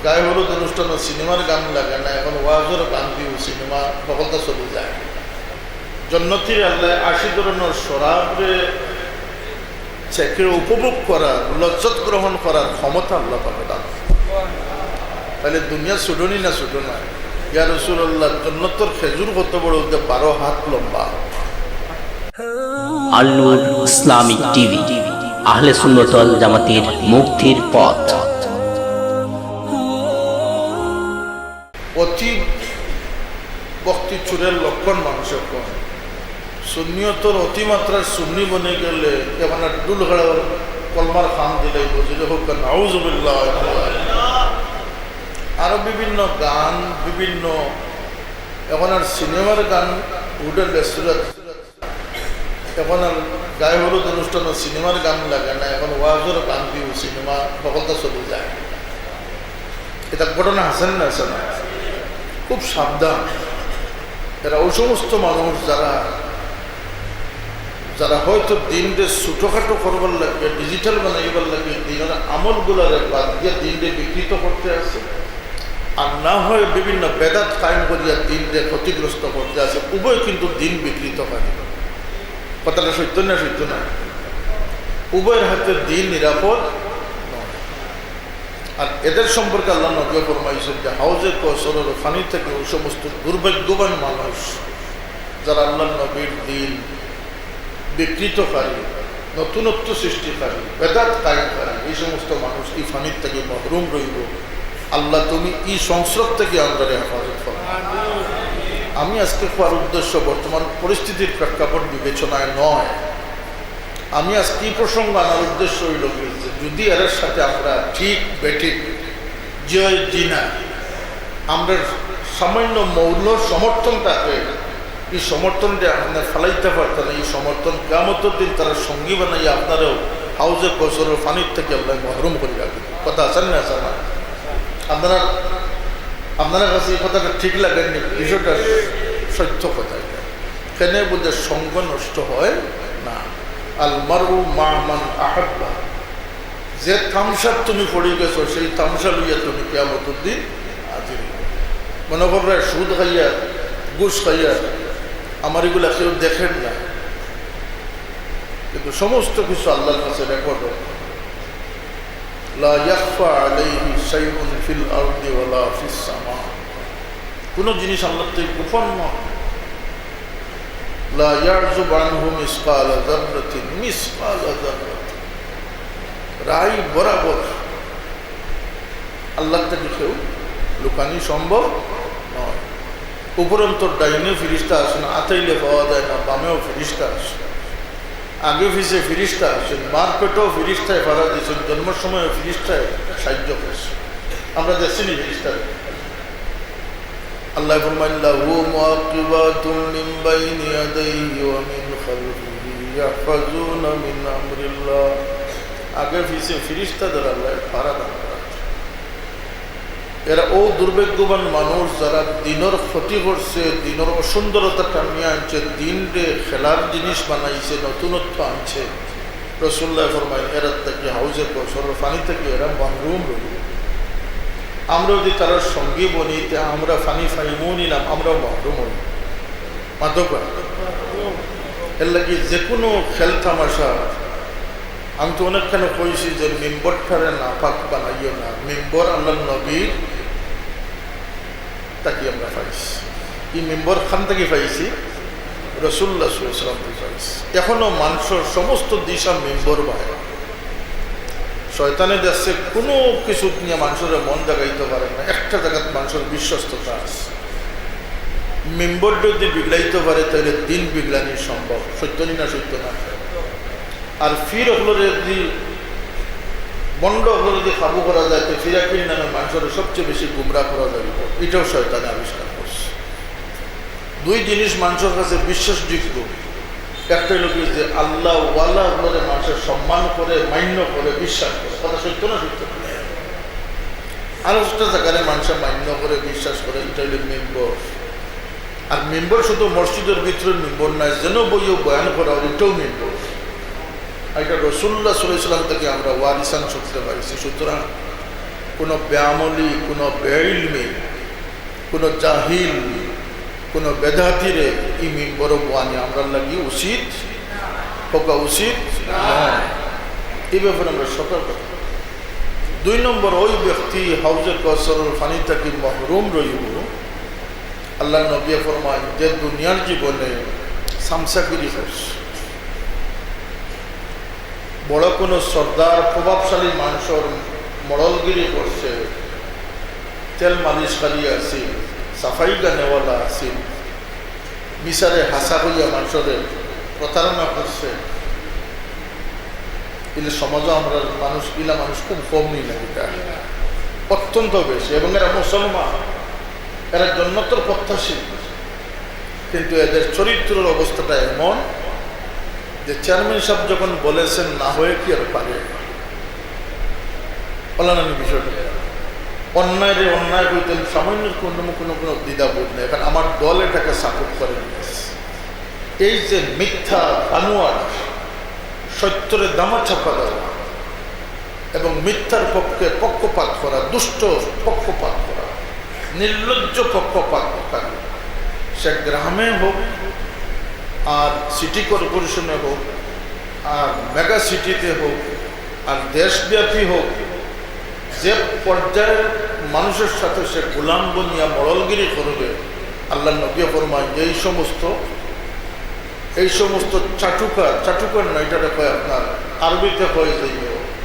গায়ে হলুদ অনুষ্ঠানে সিনেমার গান লাগে না, এখন ওয়াজের গান দিও সিনেমা সকলটা চলে যায়। জন্নতির আল্লাহ ৮০ ধরনের শরাবে চেকে উপভোগ করার, লজ্জত গ্রহণ করার ক্ষমতা আল্লাহ পাবে দান। তাহলে দুনিয়া ছুটনি না ছুটো না। ইয়া রাসূলুল্লাহ, জন্নতর খেজুর কত বড়, 12 হাত লম্বা। আল নূর ইসলামিক টিভি, আহলে সুন্নাত ওয়াল জামাতের মুক্তির পথ। অতি ভক্তি চুরের লক্ষণ মানুষের কম। সুন্নিয়তর অতিমাত্রার সুন্নি বনে গেলে এখন আর ডুল ঘাড়া কলমার খান দিলে বুঝলে হোক নাউজুবিল্লাহ। আরো বিভিন্ন গান, বিভিন্ন এখন আর সিনেমার গান উঠে রেস্টুরেন্ট, এখন আর গায়ে হলুদ অনুষ্ঠানে সিনেমার গান লাগে না, এখন ওয়াজের গান দিও সিনেমা সকলটা চলে যায়। এটা ঘটনা হাসেন না, আছে না? খুব সাবধান এরা। ওই সমস্ত মানুষ যারা হয়তো দিনকে ছোটোখাটো করবার লাগে, ডিজিটাল বানাইবার লাগে, দিনের আমলগুলারে বাদ দিয়ে দিনকে বিকৃত করতে আছে, আর না হয় বিভিন্ন বেদাত কায়েম করিয়া দিনকে ক্ষতিগ্রস্ত করতে আছে। উভয় কিন্তু দিন বিকৃত হয়। কথাটা সত্য না? সত্য না? উভয়ের হাতে দিন নিরাপদ নয়। আর এদের সম্পর্কে আল্লাহ নবী ফরমাইছেন যে হাউজে কওসারের পানি থেকে ওই সমস্ত দুর্ভাগ্যবান মানুষ যারা আল্লাহ নবীর দিন বিকৃতকারী, নতুনত্ব সৃষ্টিকারী, বেদাত কায়েমকারী, এই সমস্ত মানুষ এই ফানির থেকে মহরুম রইব। আল্লাহ তুমি এই সংস্রব থেকে আমরা হেফাজত করো। আমি আজকে কোয়ার উদ্দেশ্য বর্তমান পরিস্থিতির প্রেক্ষাপট বিবেচনায় নয়। আমি আজকে এই প্রসঙ্গ আনার উদ্দেশ্য হইল যে যদি এর সাথে আমরা ঠিক বেঠিক জয় জিনা আমরা সামান্য মৌল সমর্থনটাকে, এই সমর্থনটা আপনার ফেলাইতে পারতেন, এই সমর্থন কিয়ামতের দিন তারা সঙ্গী বানাইয়া আপনারাও হাউজে কওসারের পানির থেকে আল্লাহ মহরুম করে রাখবেন। কথা আছেন না? আছে না? আপনারা কাছে এই কথাটা ঠিক লাগেননি? বিষয়টা সত্য কথা। কেন বলতে সঙ্গ নষ্ট হয় না। আল মারউ মা মান আহাব্বা, যে তামসার তুমি পড়ে গেছো সেই তামসা লইয়া তুমি কিয়ামতের দিন হাজির। মনে করবে সুদ খাইয়া, ঘুষ খাইয়া আমার এগুলা কেউ দেখেন না, কিন্তু সমস্ত কিছু আল্লাহর কাছে রেকর্ড। লা ইয়াখফা আলাইহি শাইউন ফিল আরদি ওয়ালা ফিস সামা, কোন জিনিস আল্লাহর থেকে গোপন নয়। লা ইয়াযুব আনহু মিসকালা যাররাতিন মিসকালা যাররাতিন, রাই বরাবর আল্লাহ থেকে কেউ লুকানি সম্ভব নয়। উপরন্তর ডাইনে ফিরিস্তা আসে না, আতাইলে পাওয়া যায় না, বামেও ফিরিস্তা আসে, আগে পিছে ফিরিস্তা আসেন, মার পেটেও ফিরিস্তায় ভাড়া দিয়েছেন, জন্মের সময় ফিরিস্তায় সাহায্য করেছে। আমরা দেখছিনি ফিরিস্তা। আল্লাহ ফরমায় লাহু মুআকিবাতুন মিন বাইনি ইয়াদাইহি ওয়া মিন খালফিহি ইয়াহফাজুনা মিন আমরিল্লাহ, আগে পিছে ফিরিস্তা দ্বারা আল্লাহ ভাড়া দান করা। এরা ও দুর্ভাগ্যবান মানুষ যারা দিনের ক্ষতি করছে, দিনের অসুন্দরতা টানিয়ে আনছে, দিন রে খেলার জিনিস বানাইছে, নতুনত্ব আনছে। রাসূলুল্লাহ ফরমায় এরা থেকে হাউজে কওসারের পানি থেকে এরা মহরুম রইল। আমরা যদি তার সঙ্গী বনি, আমরা পানি পাইমও নিলাম, আমরাও মহরুম হই। মাদক এর লাগে যে কোনো খেল তামাশা, আমি তো অনেকখানে কইছি যে মেম্বরটারে নাপাক বানাইও না। মেম্বর আল্লাহ নবীর তাকে আমরা পাইছি। এই মেম্বর খান থেকে পাইছি, রাসূলুল্লাহ সাল্লাল্লাহু আলাইহি ওয়াসাল্লাম থেকে পাইছি। এখনো মানুষের সমস্ত দিশা মেম্বর বায়। শয়তানে দেখছে কোনো কিছু নিয়ে মানুষের মন জাগাইতে পারে না। একটা জায়গায় মানুষের বিশ্বস্ততা আছে। মেম্বর যদি বিগড়াইতে পারে তাহলে দিন বিগড়ানি সম্ভব। সত্য না? সত্য না? আর ফির হলো যদি বন্ড হলো যদি কাবু করা যায়, তো ফিরাকির নামে মানুষের সবচেয়ে বেশি গুমরা করা যাবে। এটাও শয়তানে আবিষ্কার করছে। দুই জিনিস মানুষের কাছে বিশ্বাসযোগ্য। একটা হলো কি যে আল্লাহ ওয়ালা বলে মানুষের সম্মান করে, মান্য করে, বিশ্বাস করে। কথা সত্য না? সত্য না? আর একটা জায়গায় মানুষের মান্য করে, বিশ্বাস করে, এটা হলো মেম্বর। আর মেম্বর শুধু মসজিদের ভিতরে মেম্বর নয়, যেন বইও বয়ান করা, ওইটাও মেম্বর। এটা রাসূলুল্লাহ সাল্লাল্লাহু আলাইহি ওয়াসাল্লাম থেকে আমরা ওয়ারিসান সূত্রে পাইছি। সুতরাং কোনো ব্যামলি, কোনো বেইলমি, কোনো জাহিল, কোনো বেদাতিরে ই মিম্বর বানি আমরা লাগি উচিত হোকা উচিত নয়। এই ব্যাপারে আমরা সতর্ক। 2 নম্বর, ওই ব্যক্তি হাউজে কৌসরের পানি থেকে মহরুম রইব। আল্লাহ নবী ফরমান যে দুনিয়ার জীবনে সামসাগিরি করছে, বড় কোনো সর্দার প্রভাবশালী মানুষের মডলগিরি করছে, তেল মালিশকারী আসিল, সাফাই গানেওয়ালা আসিল, মিশারে হাসা হইয়া মানুষের প্রতারণা করছে, এলে সমাজও আমরা মানুষ ইলা মানুষ খুব কম নিই না, এটা অত্যন্ত বেশি। এবং এরা মুসলমান, এরা জন্নতর প্রত্যাশী, কিন্তু এদের চরিত্রের অবস্থাটা এমন যে চেয়ারম্যান সাহেব যখন বলেছেন না হয়ে কি আর পারে বলানি বিষয়টা। অন্যায় রে অন্যায় হইতেন সামান্য কোনো কোনো কোনো দ্বিধাবোধ নেই, কারণ আমার দল এটাকে সাপোর্ট করে নিয়েছে। এই যে মিথ্যা বানোয়াট, সত্যের দামা ছাপা দেওয়া এবং মিথ্যার পক্ষে পক্ষপাত করা, দুষ্ট পক্ষপাত করা, নির্লজ্জ পক্ষপাত করা, সে গ্রামে হোক আর সিটি কর্পোরেশনে হোক আর মেগা সিটিতে হোক আর দেশব্যাপী হোক, যে পর্যায়ের মানুষের সাথে সে গোলাম বনিয়া মরলগিরি করবে, আল্লাহ নবী ফরমায় এই সমস্ত চাটুকার নয়, এটাটা কয় আপনার আরবিতে হয়ে যাই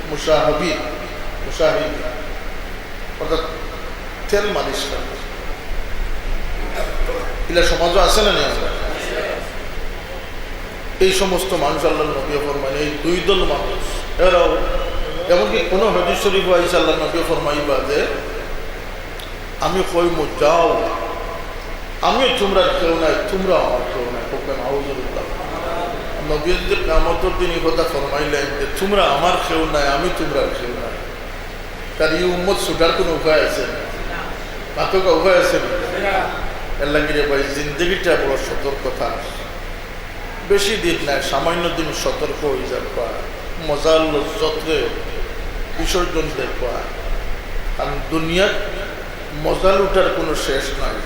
মুসাহাবি, অর্থাৎ তেল মালিশ করে। এগুলা সমাজও আছে না নেই? এই সমস্ত মানুষ আল্লাহ নবী ফরমায় এই 2 দল মানুষ, এরাও এমনকি কোনো হাদিস শরীফ আইসা আল্লাহ নবী ফরমাইবা যে আমি কইমু যাও, আমিও তোমরা কেউ নাই, তোমরা আমার কেউ নাই। নবী যদি কিয়ামতের দিন এই কথা ফরমাইলেন যে তোমরা আমার কেউ নাই, আমি তোমরা কেউ নাই, তার এই উম্মত ছুটার কোনো উপায় আছে না? পাতকা উপায় আছে না? এর লাগিয়ে ভাই জিন্দগিটা বড় সতর্কতা, বেশি দিন নাই, সামান্য দিন সতর্ক হয়ে যাবা, মজার লজ্জতে বিসর্জন দেখবা। কারণ দুনিয়ার মজা লুটার কোনো শেষ নাই।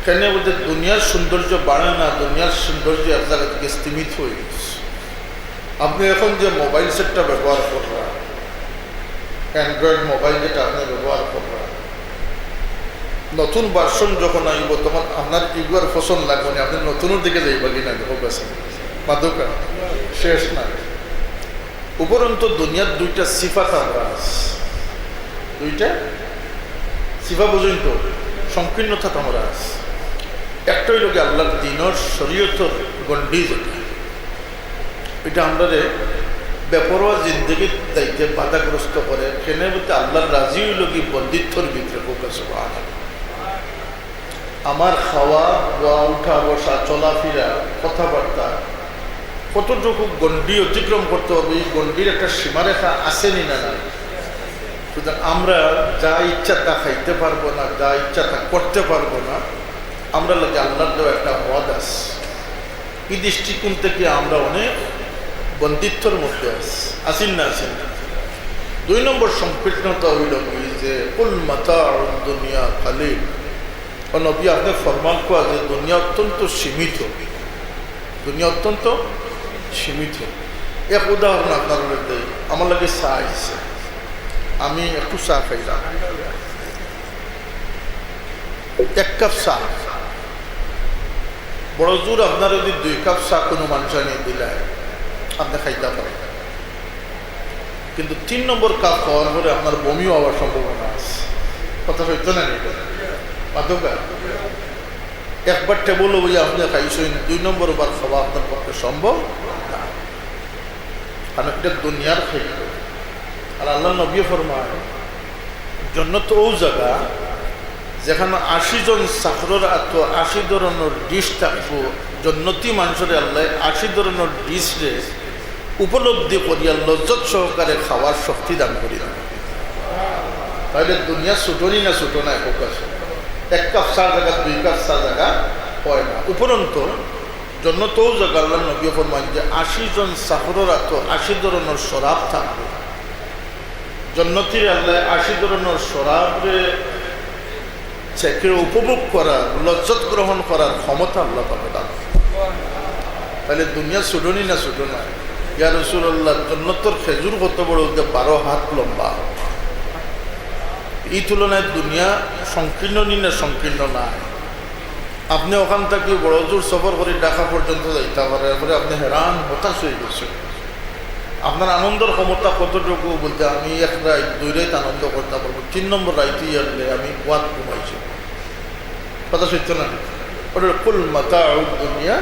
কেন বলতে দুনিয়ার সৌন্দর্য বাড়ে না, দুনিয়ার সৌন্দর্য এক জায়গা থেকে স্থিমিত হয়ে গেছে। আপনি এখন যে মোবাইল সেটটা ব্যবহার করবেন, অ্যান্ড্রয়েড মোবাইল যেটা আপনি ব্যবহার করবেন, নতুন ভার্সন যখন আইব তখন আপনার ইগুয়ার পছন্দ লাগবে না, আপনি নতুনের দিকে যাইবা কিনা হোক আছে মাদকা শেষ নাই। উপরন্ত দুনিয়ার 2টা সিফাত আমরা আছে, 2টা সিফা পর্যন্ত সংকীর্ণতা আমরা আছে। একটাই লোকে আল্লাহর দিনের শরীয়তের গণ্ডি, যেটা এটা আমরা বেপরোয়া জিন্দগির দায়িত্বে বাধাগ্রস্ত করে। কেন বলতে আল্লাহর রাজি লোকি বন্দিত্বর ভিতরে ফোকাস হওয়া, আমার খাওয়া দোয়া, উঠা বসা, চলাফেরা, কথাবার্তা কতটুকু গণ্ডি অতিক্রম করতে হবে, এই গণ্ডির একটা সীমারেখা আসেনি না নাই। সুতরাং আমরা যা ইচ্ছা তা খাইতে পারবো না, যা ইচ্ছা তা করতে পারবো না। আমরা লাগে আল্লাহর দেওয়া একটা হদ আছে, এই দৃষ্টিকোণ থেকে আমরা অনেক বন্দিত্বর মধ্যে আসেন না। 2 নম্বর সংকীর্ণতা হইল যে কুল মাতা দুনিয়া খালিল। নবী আপনি ফরমান কোয়া যে দুনিয়া অত্যন্ত সীমিত, দুনিয়া অত্যন্ত সীমিত। এক উদাহরণ আপনার দেই, আমার লাগে চা আসছে, আমি একটু চা খাইলাম, 1 কাপ চা, বড় জোর আপনার যদি 2 কাপ চা কোনো মানুষ নিয়ে দিলে আপনি খাইতে পারেন, কিন্তু 3 নম্বর কাপ খাওয়ার পরে আপনার বমিও হওয়ার সম্ভাবনা আছে। কথা সত্য না? মাদকা একবার টেবল বইয়া আপনি খাইছেন, 2 নম্বর বার খাওয়া আপনার পক্ষে সম্ভব না, কারণ এটা দুনিয়ার খাইল। আর আল্লাহ নবী ফরমায় জন্নত ও জায়গা যেখানে 80 জন সাফরের এত 80 ধরনের ডিশ থাকবো, জন্নতি মানুষের আল্লাহ 80 ধরনের ডিশরে উপলব্ধি করিয়া লজ্জত সহকারে খাওয়ার শক্তি দান করি না। তাহলে দুনিয়া ছুটনি না ছুটো না, ফোকাস 1 কাপ চা জায়গা 2 কাপ চা জায়গা হয় না। উপরন্ত জন্নতও জায়গা আল্লাহ নবী ফরমান যে 80 জন সাফরের এত 80 ধরনের শরাব থাকবে, জন্নতির আল্লাহ 80 ধরনের শরাবরে চেখে উপভোগ করার, লজ্জত গ্রহণ করার ক্ষমতা আল্লাহ পাবে দান। তাহলে দুনিয়া ছুটনি না ছুটো না। ইয়া রাসূলুল্লাহ, জন্নতর খেজুর কত বড়, 12 হাত লম্বা। এই তুলনায় দুনিয়া সংকীর্ণ নি না সংকীর্ণ না। আপনি ওখান থেকে বড় জোর সফর করে ঢাকা পর্যন্ত যাইতে পারে, এরপরে আপনি হেরান হতাশ হয়ে গেছেন। আপনার আনন্দের ক্ষমতা কতটুকু বলতে, আমি 1 রাত 2 রাত আনন্দ করতে পারবো, 3 নম্বর রাইতে আসলে আমি ওয়াত ঘুমাইছি। কথা সত্য না? ওটা কুল মাতাউদ দুনিয়া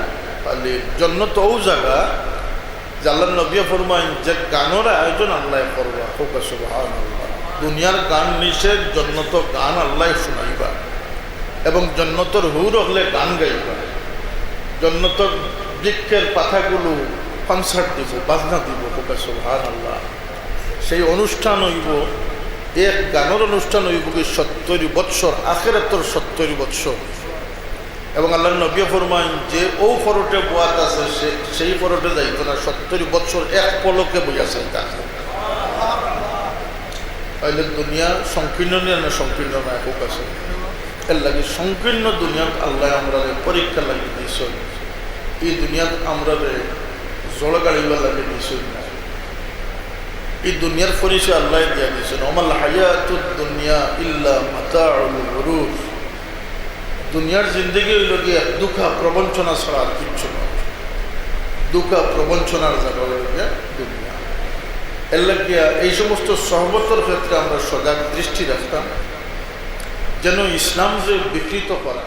খালি। জন্নত ও জায়গা যে আল্লাহ নবী ফরমাইন যে গানের আয়োজন আল্লাহ করবা, হোকা সুবহানাল্লাহ। দুনিয়ার গান নিষেধ, জন্নত গান আল্লাহ শুনাইবা এবং জন্নতর হুর হলে গান গাইবা। জন্নতর বৃক্ষের পাতাগুলো কনসার্ট দিব, বাজনা দিব, হোকা সুবহানাল্লাহ। সেই অনুষ্ঠান হইব, এক গানের অনুষ্ঠান হইব কি 70 বৎসর, আখিরাতের 70 বৎসর। এবং আল্লাহ নবী ফরমাইন যে ও ফরটে বোয়াত আছে সেই ফরটে যাইতো না, 70 বৎসর এক পলকে বইয়াছে। তাহলে দুনিয়া সংকীর্ণ নিয়ে না সংকীর্ণ না হোক আছে। এর লাগে সংকীর্ণ দুনিয়াত আল্লাহ আমরা পরীক্ষা লাগিয়ে দিয়েছ। এই দুনিয়াত আমরা জল গাড়িবার লাগে দিয়েছ না। এই দুনিয়ার পরিচয় আল্লাহ দিয়া দিয়েছেন, ওমাল হায়াতুদ দুনিয়া ইল্লা মাতাউল গুরুর। দুনিয়ার জিন্দগি হইল গিয়ে দুঃখা প্রবঞ্চনা ছাড়া আর কিচ্ছু নয়। দুঃখা প্রবঞ্চনার জায়গা হইল গিয়া দুনিয়া। এর লাগিয়া এই সমস্ত সহবতের ক্ষেত্রে আমরা সজাগ দৃষ্টি রাখতাম, যেন ইসলাম যে বিকৃত করা